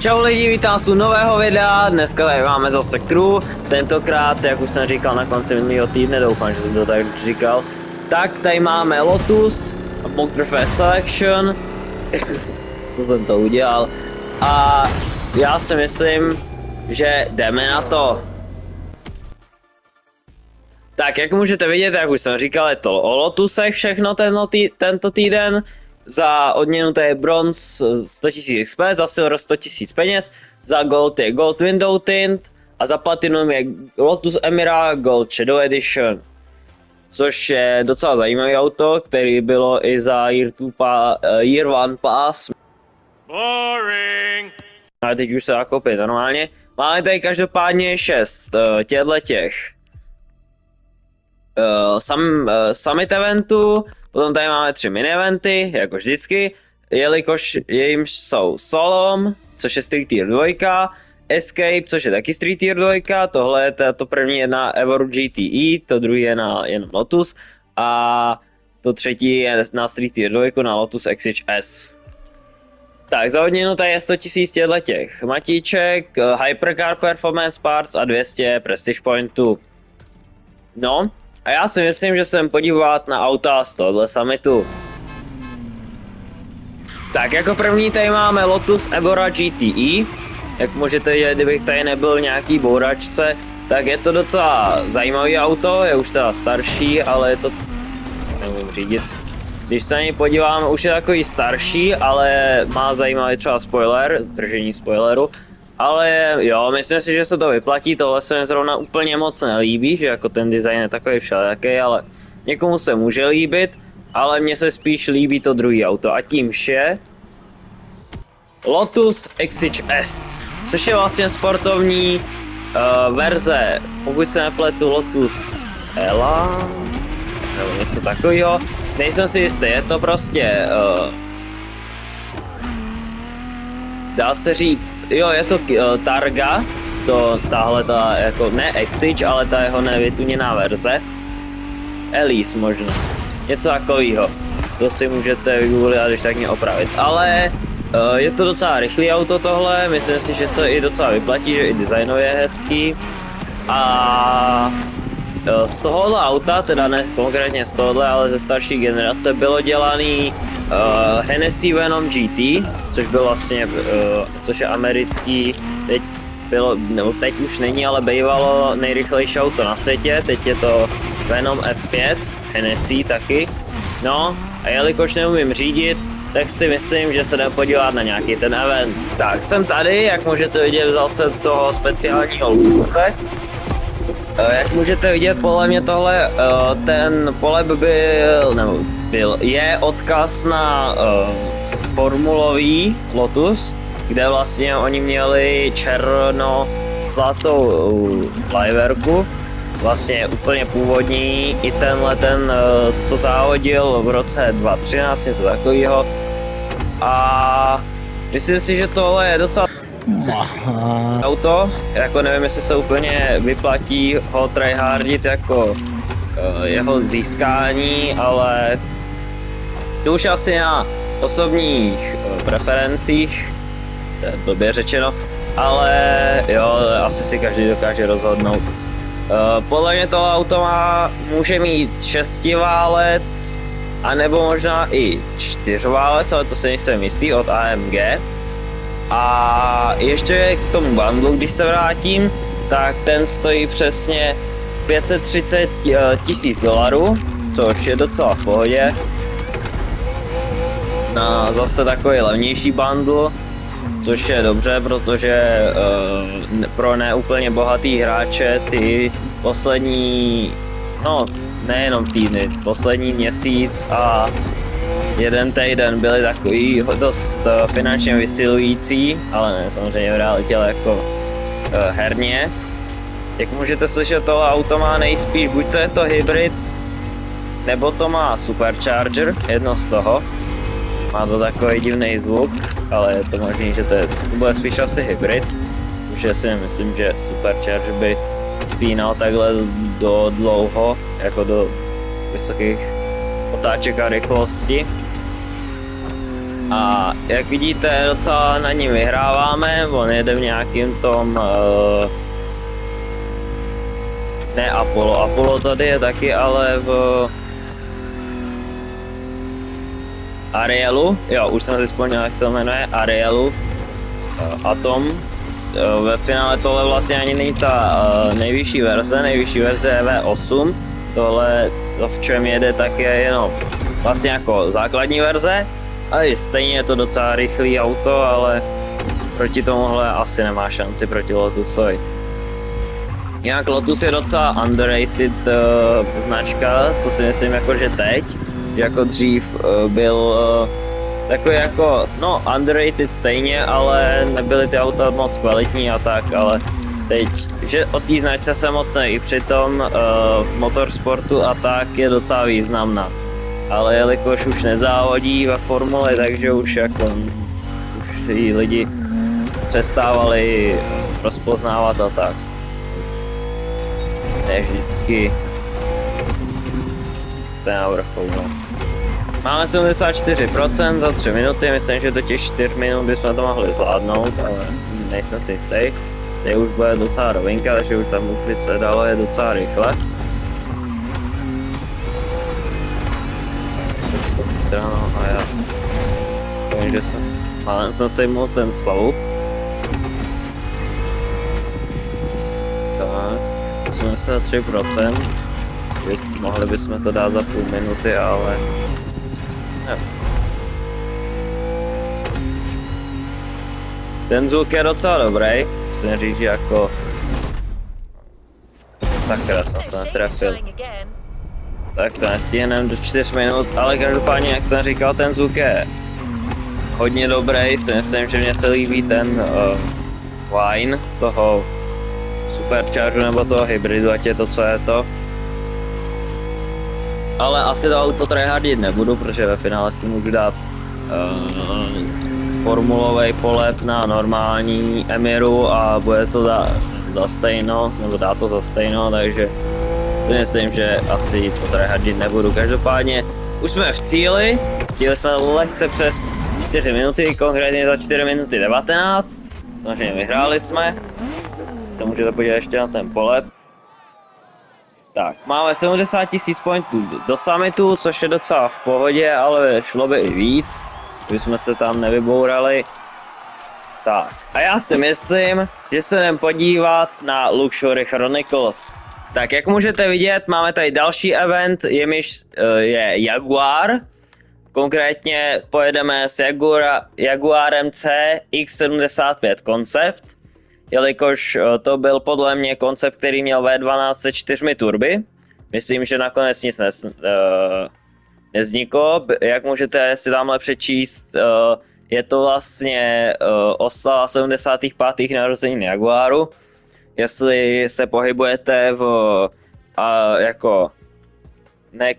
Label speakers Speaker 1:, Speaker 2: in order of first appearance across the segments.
Speaker 1: Čau lidi, vítám vás u nového videa, dneska tady máme zase crew, tentokrát, jak už jsem říkal na konci minulého týdne, doufám, že jsem to tak říkal, tak tady máme Lotus, Motorfest Selection, co jsem to udělal, a já si myslím, že jdeme na to. Tak jak můžete vidět, jak už jsem říkal, je to o Lotusech všechno tento týden. Za odměnu to je bronz 100 000 XP, za silver 100 000 peněz, za gold je gold window tint a za platinum je Lotus Emira Gold Shadow Edition. Což je docela zajímavý auto, který bylo i za Year One Pass. Boring. Ale teď už se dá koupit normálně. Máme tady každopádně 6 těch summit eventů. Potom tady máme 3 mini-eventy, jako vždycky, jelikož jimž jsou Solom, což je Street Tier 2, Escape, což je taky Street Tier 2, tohle je to první je na Evoru GTE, to druhý je na jen Lotus a to třetí je na Street Tier 2 na Lotus Exige S. Tak za odměnu tady je 100 000 těch matíček, Hypercar Performance Parts a 200 Prestige Pointů. No. A já si myslím, že jsem podívat na auta z tohohle summitu. Tak jako první tady máme Lotus Evora GTE. Jak můžete vidět, kdybych tady nebyl nějaký bouračce, tak je to docela zajímavý auto, je už teda starší, ale je to... nevím řídit. Když se na něj podívám, už je takový starší, ale má zajímavý třeba spoiler, zdržení spoileru. Ale jo, myslím si, že se to vyplatí, tohle se mi zrovna úplně moc nelíbí, že jako ten design je takový všelijaký, ale někomu se může líbit, ale mně se spíš líbí to druhý auto a tímž je Lotus Exige S, což je vlastně sportovní verze, pokud se nepletu Lotus Ela, nebo něco takového, nejsem si jistý, je to prostě dá se říct, jo, je to Targa, tahle ta jako ne Exige, ale ta jeho nevytuněná verze. Elise možná, něco takového. To si můžete vygooglit a když tak mě opravit. Ale je to docela rychlý auto tohle, myslím si, že se i docela vyplatí, že i designově je hezký. A z tohohle auta, teda ne konkrétně z tohohle, ale ze starší generace, bylo dělaný Hennessy Venom GT, což byl vlastně, což je americký, teď bylo, nebo teď už není, ale bývalo nejrychlejší auto na světě, teď je to Venom F5, Hennessy taky. No a jelikož neumím řídit, tak si myslím, že se jdem podívat na nějaký ten event. Tak jsem tady, jak můžete vidět, vzal jsem toho speciálního Lutuse. Jak můžete vidět, podle mě tohle, ten polep je odkaz na formulový Lotus, kde vlastně oni měli černo-zlatou liverku, vlastně úplně původní, i tenhle co závodil v roce 2013, něco takového. A myslím si, že tohle je docela auto, jako nevím, jestli se úplně vyplatí ho tryhardit jako jeho získání, ale to už asi na osobních preferencích, to je blbě řečeno, ale jo, asi si každý dokáže rozhodnout. Podle mě to auto může mít 6válec, anebo možná i 4válec, ale to si nejsem jistý, od AMG. A ještě k tomu bundlu, když se vrátím, tak ten stojí přesně 530 000 $, což je docela v pohodě. Na zase takový levnější bundle, což je dobře, protože pro neúplně bohatý hráče ty poslední, no nejenom týdny, poslední měsíc a jeden týden byly takový dost finančně vysilující, ale ne samozřejmě v realitě, ale jako herně. Jak můžete slyšet, tohle auto má nejspíš, buď to je to hybrid, nebo to má supercharger, jedno z toho. Má to takový divný zvuk, ale je to možný, že to bude spíš asi hybrid. Už si nemyslím, že supercharger by spínal takhle do dlouho, jako do vysokých otáček a rychlosti. A jak vidíte, docela na ní vyhráváme, on jede v nějakým tom, ne Apollo tady je taky, ale v Arielu, jo, už jsem si vzpomněl, jak se jmenuje, Arielu, Atom. Ve finále tohle vlastně ani není ta nejvyšší verze je V8, tohle, to v čem jede, tak je jenom vlastně jako základní verze, ale stejně je to docela rychlý auto, ale proti tomuhle asi nemá šanci proti Lotusovi. Jinak Lotus je docela underrated značka, co si myslím jako, že teď, jako dřív byl takový jako, no underrated stejně, ale nebyly ty auta moc kvalitní a tak, ale teď, že o té značce se moc neví, přitom v motorsportu a tak je docela významná. Ale jelikož už nezávodí ve formuli, takže už jako, už ji lidi přestávali rozpoznávat a tak. Ne vždycky jste na vrcholu, no. Máme 74% za 3 minuty, myslím, že do těch 4 minut bychom to mohli zvládnout, ale nejsem si jistý. Teď už bude docela rovinka, takže už tam by se dalo je docela rychle. No a já spojím, že jsem sejmul ten sloup. Tak, 83%. Mohli bychom to dát za půl minuty, ale ne. Ten zvuk je docela dobrý, musím říct, že jako sakra, jsem se netrefil. Tak to nestihneme do 4 minut, ale každopádně, jak jsem říkal, ten zvuk je hodně dobrý, si myslím, že mně se líbí ten whine toho superchargeru nebo toho hybridu, ať je to, co je to. Ale asi to auto tryhardit nebudu, protože ve finále si můžu dát formulový polep na normální Emiru a bude to za stejno, nebo dá to za stejno, takže si myslím, že asi to tryhardit nebudu. Každopádně už jsme v cíli jsme lehce přes 4 minuty, konkrétně za 4 minuty 19, takže vyhráli jsme. Se můžete podívat ještě na ten polep. Tak, máme 70 000 pointů do summitu, což je docela v pohodě, ale šlo by i víc, kdybychom se tam nevybourali. Tak, a já si myslím, že se jdem podívat na Luxury Chronicles. Tak, jak můžete vidět, máme tady další event, jimiž je Jaguar. Konkrétně pojedeme s Jaguarem C X75 koncept, jelikož to byl podle mě koncept, který měl V12 se 4 turby. Myslím, že nakonec nic nevzniklo. Jak můžete si tamhle přečíst, je to vlastně oslava 75. narozenin Jaguaru. Jestli se pohybujete v jako ne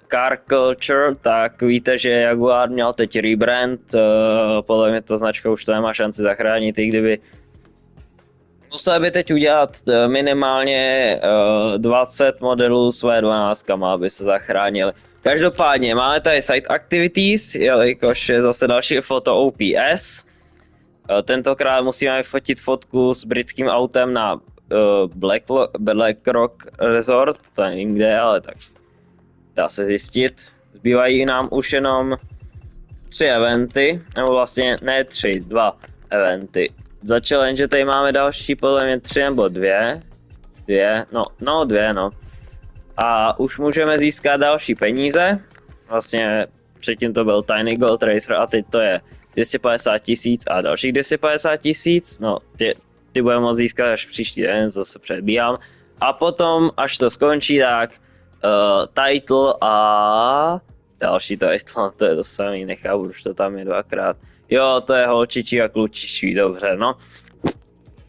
Speaker 1: car culture, tak víte, že Jaguar měl teď rebrand, podle mě ta značka už to nemá šanci zachránit, i kdyby museli by teď udělat minimálně 20 modelů s V12, aby se zachránili. Každopádně máme tady site activities, jelikož je zase další foto OPS. Tentokrát musíme vyfotit fotku s britským autem na Black Rock Resort, to nevím kde, ale tak dá se zjistit. Zbývají nám už jenom 3 eventy, nebo vlastně ne 3, 2 eventy. Za challenge tady máme další podle mě 3 nebo 2. No. A už můžeme získat další peníze. Vlastně předtím to byl Tiny Gold Racer a teď to je 250 000 a dalších 250 000. No, ty budeme moct získat až příští den, zase předbíhám. A potom, až to skončí, tak title a další title, to je to samý, nechápu, už to tam je 2krát. Jo, to je holčičí a klučičí, dobře, no.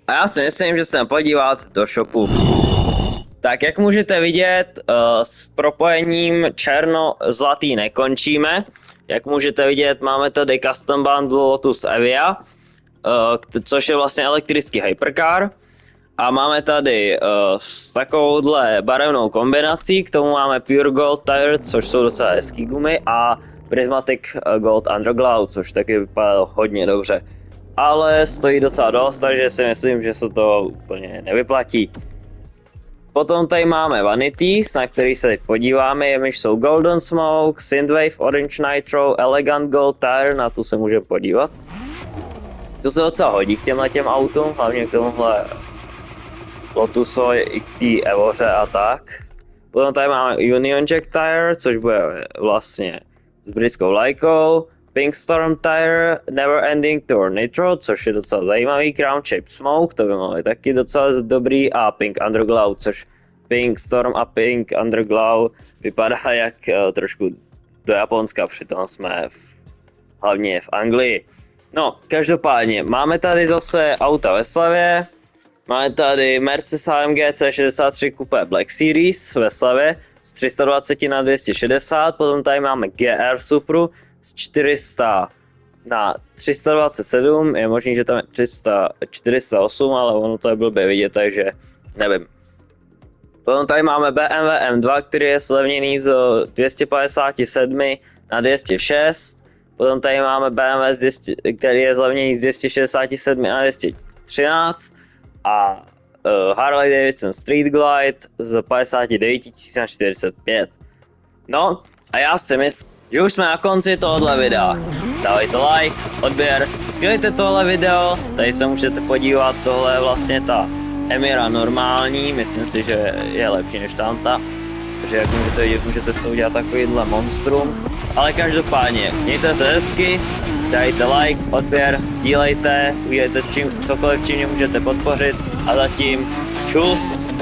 Speaker 1: A já si myslím, že se podívat do shopu. Tak jak můžete vidět, s propojením černo-zlatý nekončíme. Jak můžete vidět, máme tady custom bundle Lotus Evija, což je vlastně elektrický hypercar. A máme tady s takovouhle barevnou kombinací, k tomu máme Pure Gold Tire, což jsou docela hezký gumy, a Prismatic Gold Underglow, což taky vypadalo hodně dobře. Ale stojí docela dost, takže si myslím, že se to úplně nevyplatí. Potom tady máme Vanities, na který se teď podíváme, jimiž jsou Golden Smoke, Synthwave, Orange Nitro, Elegant Gold Tire, na tu se můžeme podívat. To se docela hodí k těmhletěm autům, hlavně k tomuhle Lotusovi i k té Evoře a tak. Potom tady máme Union Jack Tire, což bude vlastně s britskou lajkou. Pink Storm Tire, Never Ending Tour Nitro, což je docela zajímavý. Crown Shape Smoke, to by mohlo být taky docela dobrý. A Pink Underglow, což Pink Storm a Pink Underglow vypadá jak trošku do Japonska, přitom jsme hlavně v Anglii. No, každopádně, máme tady zase auta ve slevě. Máme tady Mercedes AMG C63 Coupé Black Series ve slevě z 320 na 260, potom tady máme GR Supru z 400 na 327, je možný, že tam je 408, ale ono to je blbě vidět, takže nevím. Potom tady máme BMW M2, který je slevněný z 257 na 206, potom tady máme BMW, který je zlevněný z 267 na 213 a Harley Davidson Street Glide z 59 000 na 45. No a já si myslím, že už jsme na konci tohohle videa. Dávejte like, odběr, sdílejte tohle video, tady se můžete podívat, tohle je vlastně ta Emira normální, myslím si, že je lepší než tamta. Takže jak můžete vidět, můžete si udělat takovýhle monstrum. Ale každopádně, mějte se hezky, dajte like, odběr, sdílejte, udělejte cokoliv, čím mě můžete podpořit. A zatím čus!